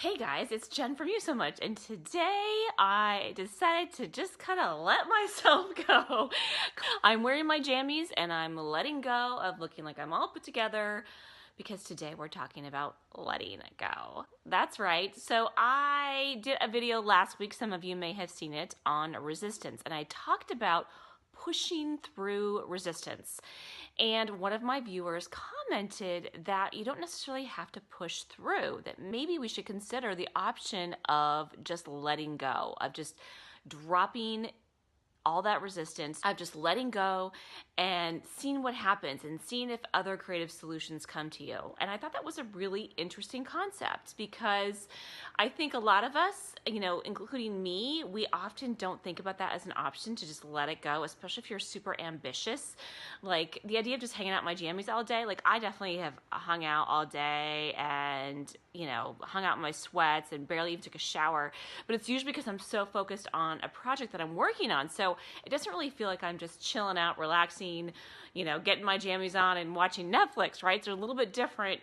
Hey guys, it's Jen from You So Much, and today I decided to just kind of let myself go. I'm wearing my jammies and I'm letting go of looking like I'm all put together because today we're talking about letting it go. That's right. So I did a video last week, some of you may have seen it, on resistance, and I talked about pushing through resistance. And one of my viewers commented that you don't necessarily have to push through, that maybe we should consider the option of just letting go, of just dropping all that resistance, of just letting go and seeing what happens and seeing if other creative solutions come to you. And I thought that was a really interesting concept because I think a lot of us, including me, we often don't think about that as an option to just let it go, especially if you're super ambitious. Like the idea of just hanging out in my jammies all day, like I definitely have hung out all day and, hung out in my sweats and barely even took a shower, but it's usually because I'm so focused on a project that I'm working on. So it doesn't really feel like I'm just chilling out, relaxing, getting my jammies on and watching Netflix, right? It's a little bit different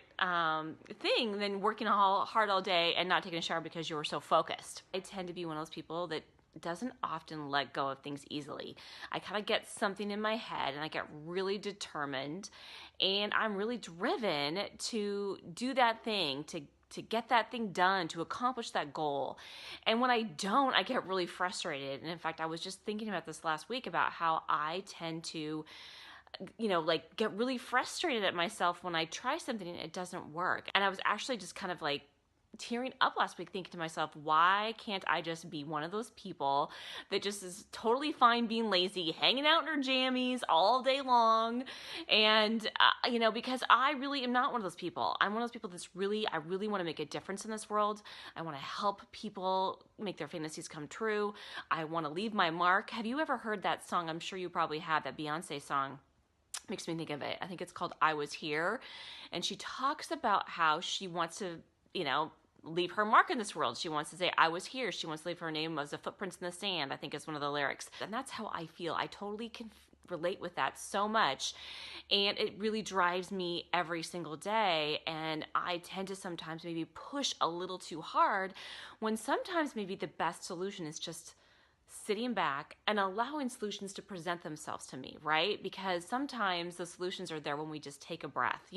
thing than working hard all day and not taking a shower because you were so focused. I tend to be one of those people that doesn't often let go of things easily. I kind of get something in my head and I get really determined and I'm really driven to do that thing, to get that thing done, to accomplish that goal. And when I don't, I get really frustrated. And in fact, I was just thinking about this last week about how I tend to, get really frustrated at myself when I try something and it doesn't work. And I was actually just kind of like tearing up last week thinking to myself, why can't I just be one of those people that just is totally fine being lazy, hanging out in her jammies all day long? And, because I really am not one of those people. I'm one of those people I really want to make a difference in this world. I want to help people make their fantasies come true. I want to leave my mark. Have you ever heard that song? I'm sure you probably have, that Beyonce song. Makes me think of it. I think it's called I Was Here. And she talks about how she wants to, leave her mark in this world. She wants to say, I was here. She wants to leave her name as a footprints in the sand, I think is one of the lyrics. And that's how I feel. I totally can relate with that so much. And it really drives me every single day. And I tend to sometimes maybe push a little too hard when sometimes maybe the best solution is just sitting back and allowing solutions to present themselves to me, right? Because sometimes the solutions are there when we just take a breath.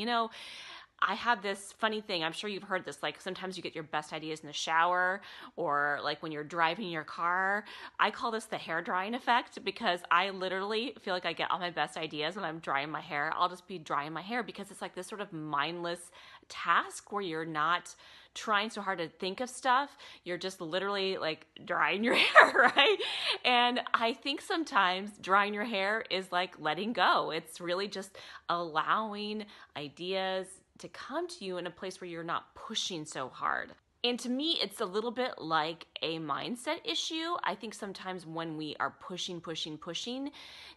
I have this funny thing, I'm sure you've heard this, like sometimes you get your best ideas in the shower or like when you're driving your car. I call this the hair drying effect because I literally feel like I get all my best ideas when I'm drying my hair. I'll just be drying my hair because it's like this sort of mindless task where you're not trying so hard to think of stuff. You're just literally like drying your hair, right? And I think sometimes drying your hair is like letting go. It's really just allowing ideas to come to you in a place where you're not pushing so hard. And to me, it's a little bit like a mindset issue. I think sometimes when we are pushing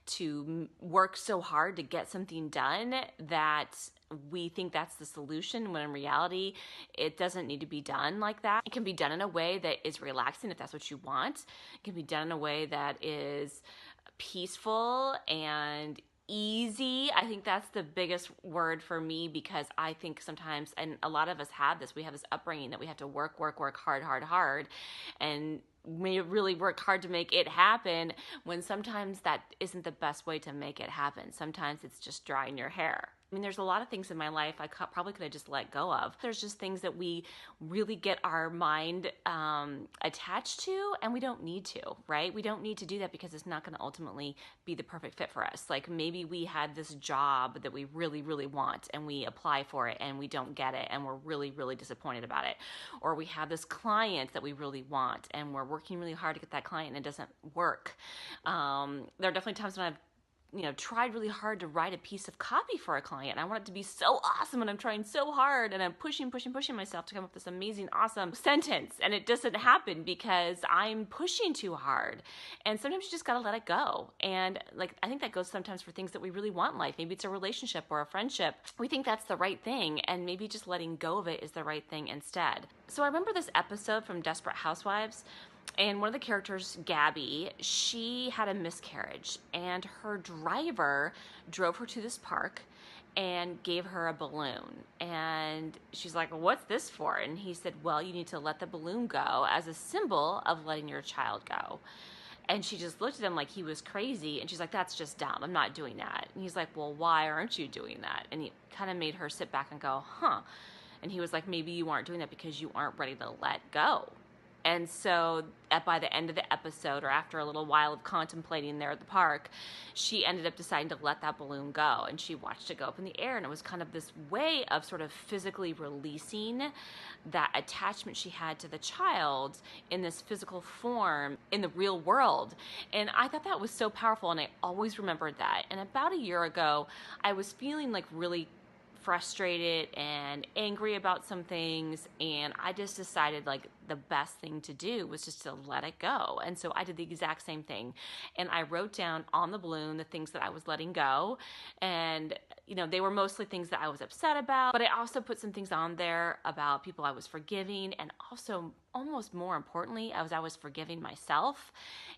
to work so hard to get something done that we think that's the solution, when in reality, it doesn't need to be done like that. It can be done in a way that is relaxing if that's what you want. It can be done in a way that is peaceful and easy. I think that's the biggest word for me because I think sometimes, and a lot of us have this, we have this upbringing that we have to work hard, and we really work hard to make it happen when sometimes that isn't the best way to make it happen. Sometimes it's just drying your hair. I mean, there's a lot of things in my life I probably could have just let go of. There's just things that we really get our mind attached to, and we don't need to, right? We don't need to do that because it's not going to ultimately be the perfect fit for us. Like maybe we had this job that we really, really want, and we apply for it, and we don't get it, and we're really, really disappointed about it. Or we have this client that we really want, and we're working really hard to get that client, and it doesn't work. There are definitely times when I've tried really hard to write a piece of copy for a client. And I want it to be so awesome and I'm trying so hard and I'm pushing myself to come up with this amazing, awesome sentence. And it doesn't happen because I'm pushing too hard. And sometimes you just got to let it go. And I think that goes sometimes for things that we really want in life. Maybe it's a relationship or a friendship. We think that's the right thing. And maybe just letting go of it is the right thing instead. So I remember this episode from Desperate Housewives. And one of the characters, Gabby, she had a miscarriage and her driver drove her to this park and gave her a balloon. And she's like, well, what's this for? And he said, well, you need to let the balloon go as a symbol of letting your child go. And she just looked at him like he was crazy. And she's like, that's just dumb. I'm not doing that. And he's like, well, why aren't you doing that? And he kind of made her sit back and go, huh. And he was like, maybe you aren't doing that because you aren't ready to let go. And so by the end of the episode, or after a little while of contemplating there at the park, she ended up deciding to let that balloon go. And she watched it go up in the air. And it was kind of this way of sort of physically releasing that attachment she had to the child in this physical form in the real world. And I thought that was so powerful. And I always remembered that. And about a year ago, I was feeling like really frustrated and angry about some things, and I just decided like the best thing to do was just to let it go. And so I did the exact same thing, and I wrote down on the balloon the things that I was letting go. And they were mostly things that I was upset about, but I also put some things on there about people I was forgiving, and also almost more importantly, I was forgiving myself.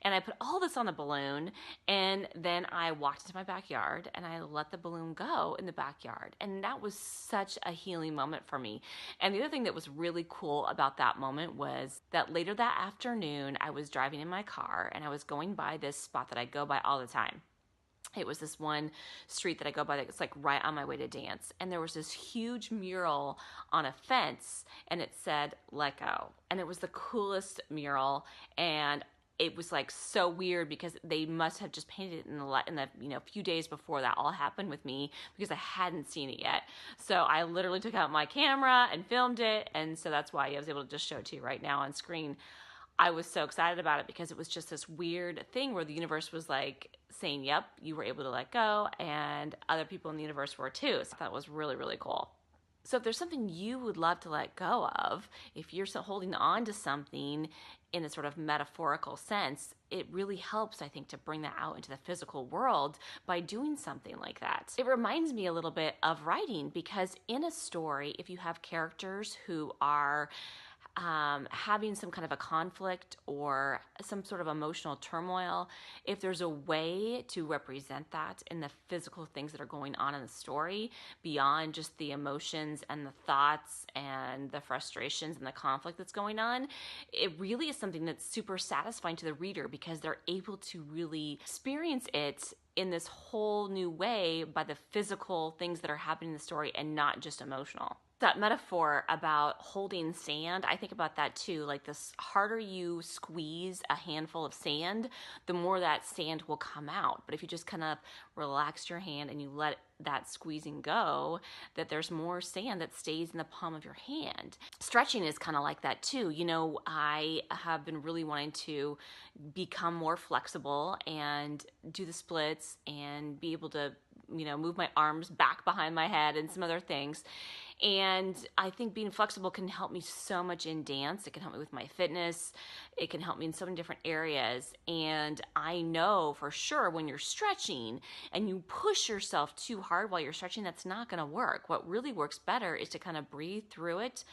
And I put all this on the balloon, and then I walked into my backyard and I let the balloon go in the backyard. And that was such a healing moment for me. And the other thing that was really cool about that moment was that later that afternoon, I was driving in my car and I was going by this spot that I go by all the time. It was this one street that I go by that's like right on my way to dance. And there was this huge mural on a fence, and it said, let go. And it was the coolest mural. And it was like so weird because they must have just painted it in the few days before that all happened with me, because I hadn't seen it yet. So I literally took out my camera and filmed it. And so that's why I was able to just show it to you right now on screen. I was so excited about it because it was just this weird thing where the universe was like saying, yep, you were able to let go, and other people in the universe were too. So that was really, really cool. So if there's something you would love to let go of, if you're still holding on to something in a sort of metaphorical sense, it really helps, I think, to bring that out into the physical world by doing something like that. It reminds me a little bit of writing, because in a story, if you have characters who are having some kind of a conflict or some sort of emotional turmoil, if there's a way to represent that in the physical things that are going on in the story, beyond just the emotions and the thoughts and the frustrations and the conflict that's going on, it really is something that's super satisfying to the reader, because they're able to really experience it in this whole new way by the physical things that are happening in the story and not just emotional. That metaphor about holding sand, I think about that too. Like, the harder you squeeze a handful of sand, the more that sand will come out. But if you just kind of relax your hand and you let that squeezing go, that there's more sand that stays in the palm of your hand. Stretching is kind of like that too. I have been really wanting to become more flexible and do the splits and be able to, move my arms back behind my head and some other things. And I think being flexible can help me so much in dance. It can help me with my fitness. It can help me in so many different areas. And I know for sure when you're stretching and you push yourself too hard while you're stretching, that's not going to work. What really works better is to kind of breathe through it,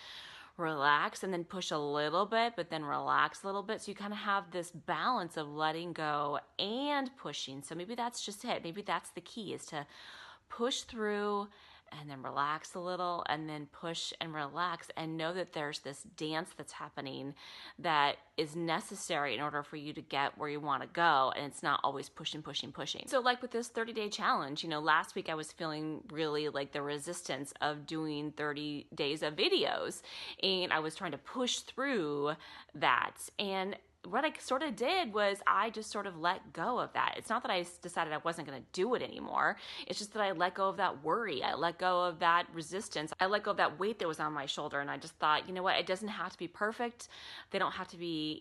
relax, and then push a little bit, but then relax a little bit. So you kind of have this balance of letting go and pushing. So maybe that's just it. Maybe that's the key, is to push through and then relax a little, and then push and relax, and know that there's this dance that's happening that is necessary in order for you to get where you want to go, and it's not always pushing. So like with this 30-day challenge, last week I was feeling really like the resistance of doing 30 days of videos, and I was trying to push through that. And what I sort of did was I just sort of let go of that. It's not that I decided I wasn't going to do it anymore. It's just that I let go of that worry. I let go of that resistance. I let go of that weight that was on my shoulder. And I just thought, you know what? It doesn't have to be perfect. They don't have to be,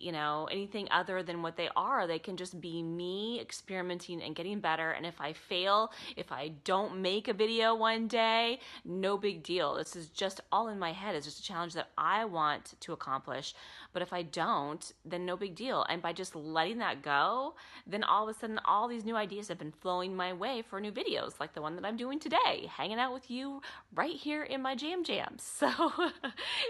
anything other than what they are. They can just be me experimenting and getting better. And if I fail, if I don't make a video one day, no big deal. This is just all in my head. It's just a challenge that I want to accomplish. But if I don't, then no big big deal. And by just letting that go, then all of a sudden, all these new ideas have been flowing my way for new videos, like the one that I'm doing today, hanging out with you right here in my jams. So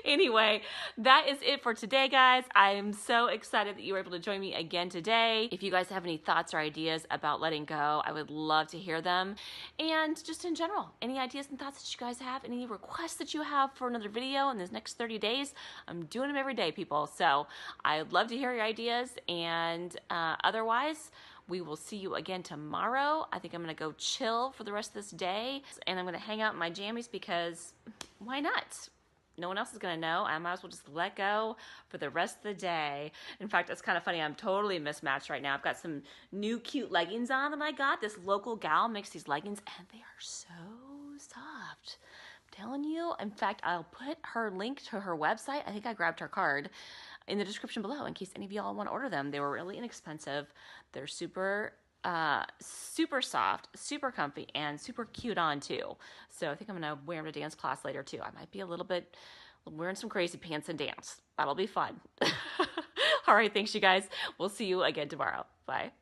anyway, that is it for today, guys. I'm so excited that you were able to join me again today. If you guys have any thoughts or ideas about letting go, I would love to hear them. And just in general, any ideas and thoughts that you guys have, any requests that you have for another video in this next 30 days, I'm doing them every day, people. So I'd love to hear your ideas. And otherwise, we will see you again tomorrow. I think I'm gonna go chill for the rest of this day, and I'm gonna hang out in my jammies because why not? No one else is gonna know. I might as well just let go for the rest of the day. In fact, it's kind of funny. I'm totally mismatched right now. I've got some new cute leggings on that I got. This local gal makes these leggings, and they are so soft. I'm telling you. In fact, I'll put her link to her website. I think I grabbed her card in the description below in case any of y'all want to order them. They were really inexpensive. They're super soft, super comfy, and super cute on too. So I think I'm gonna wear them to dance class later too. I might be a little bit wearing some crazy pants and dance. That'll be fun. All right, thanks you guys. We'll see you again tomorrow. Bye.